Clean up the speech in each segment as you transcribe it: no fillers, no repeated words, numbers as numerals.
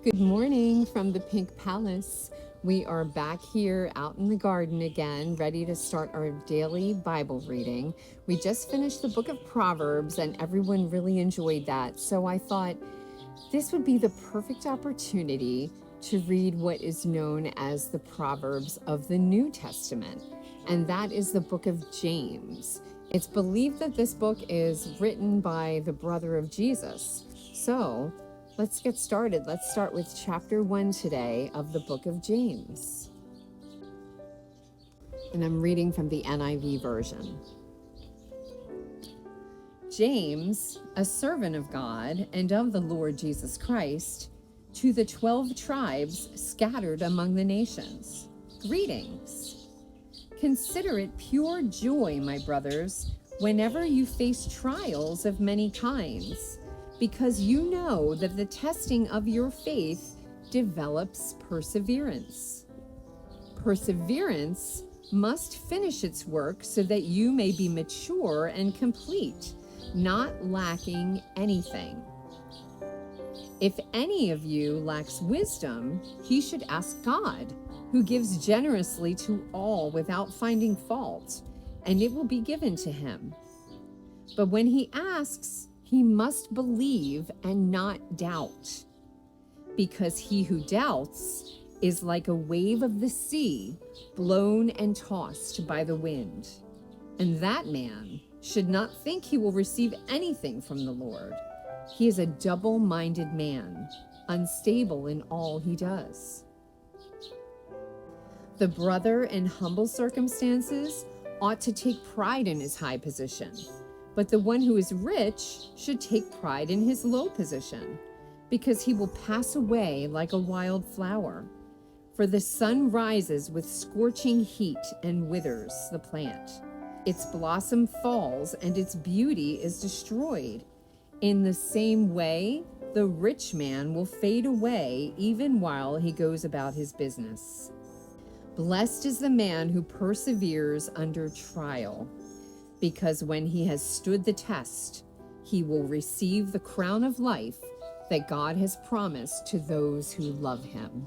Good morning from the Pink Palace. We are back here out in the garden again, ready to start our daily Bible reading. We just finished the book of Proverbs and everyone really enjoyed that. So I thought this would be the perfect opportunity to read what is known as the Proverbs of the New Testament, and that is the book of James. It's believed that this book is written by the brother of Jesus. So let's get started. Let's start with chapter 1 today of the book of James. And I'm reading from the NIV version. James, a servant of God and of the Lord Jesus Christ, to the 12 tribes scattered among the nations, greetings. Consider it pure joy, my brothers, whenever you face trials of many kinds, because you know that the testing of your faith develops perseverance. Perseverance must finish its work so that you may be mature and complete, not lacking anything. If any of you lacks wisdom, he should ask God, who gives generously to all without finding fault, and it will be given to him. But when he asks, he must believe and not doubt, because he who doubts is like a wave of the sea, blown and tossed by the wind. And that man should not think he will receive anything from the Lord. He is a double-minded man, unstable in all he does. The brother in humble circumstances ought to take pride in his high position, but the one who is rich should take pride in his low position, because he will pass away like a wild flower. For the sun rises with scorching heat and withers the plant. Its blossom falls and its beauty is destroyed. In the same way, the rich man will fade away even while he goes about his business. Blessed is the man who perseveres under trial, because when he has stood the test, he will receive the crown of life that God has promised to those who love him.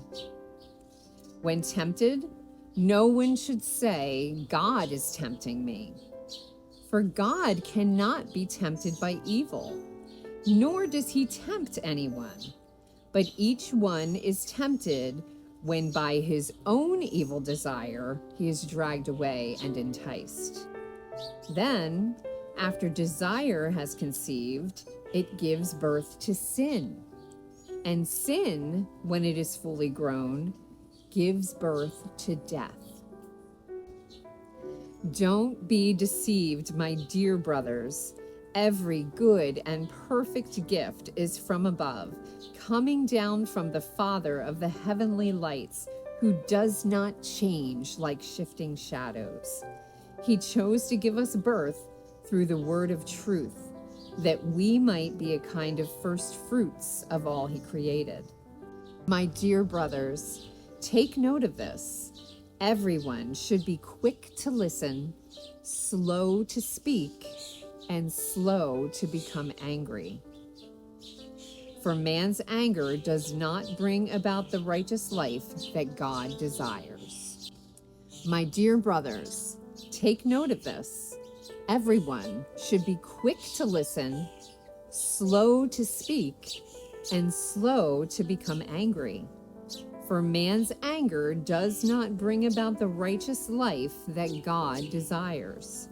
When tempted, no one should say, God is tempting me. For God cannot be tempted by evil, nor does he tempt anyone. But each one is tempted when by his own evil desire he is dragged away and enticed. Then, after desire has conceived, it gives birth to sin. And sin, when it is fully grown, gives birth to death. Don't be deceived, my dear brothers. Every good and perfect gift is from above, coming down from the Father of the heavenly lights, who does not change like shifting shadows. He chose to give us birth through the word of truth, that we might be a kind of first fruits of all he created. My dear brothers, take note of this. Everyone should be quick to listen, slow to speak, and slow to become angry. For man's anger does not bring about the righteous life that God desires. My dear brothers, take note of this. Everyone should be quick to listen, slow to speak, and slow to become angry. For man's anger does not bring about the righteous life that God desires.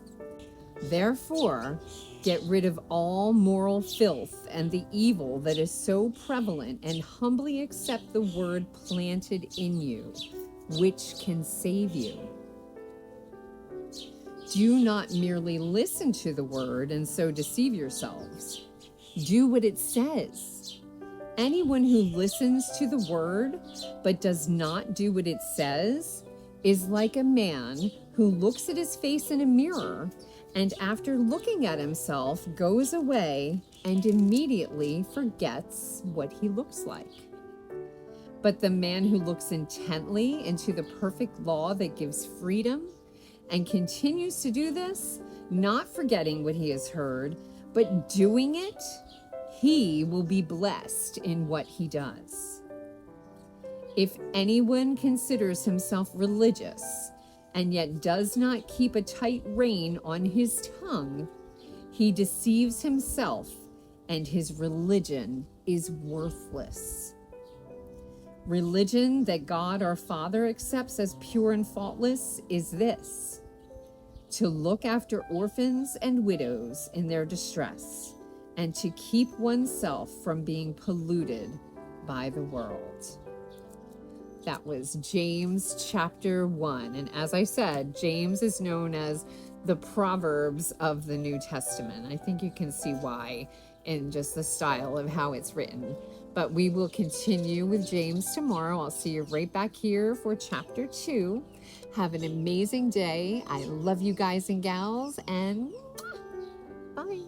Therefore, get rid of all moral filth and the evil that is so prevalent, and humbly accept the word planted in you, which can save you. Do not merely listen to the word and so deceive yourselves. Do what it says. Anyone who listens to the word but does not do what it says is like a man who looks at his face in a mirror and after looking at himself goes away and immediately forgets what he looks like. But the man who looks intently into the perfect law that gives freedom and continues to do this, not forgetting what he has heard, but doing it, he will be blessed in what he does. If anyone considers himself religious and yet does not keep a tight rein on his tongue, he deceives himself and his religion is worthless. Religion that God our Father accepts as pure and faultless is this: to look after orphans and widows in their distress, and to keep oneself from being polluted by the world. That was James chapter 1. And as I said, James is known as the Proverbs of the New Testament. I think you can see why in just the style of how it's written. But we will continue with James tomorrow. I'll see you right back here for chapter 2. Have an amazing day. I love you guys and gals, and bye.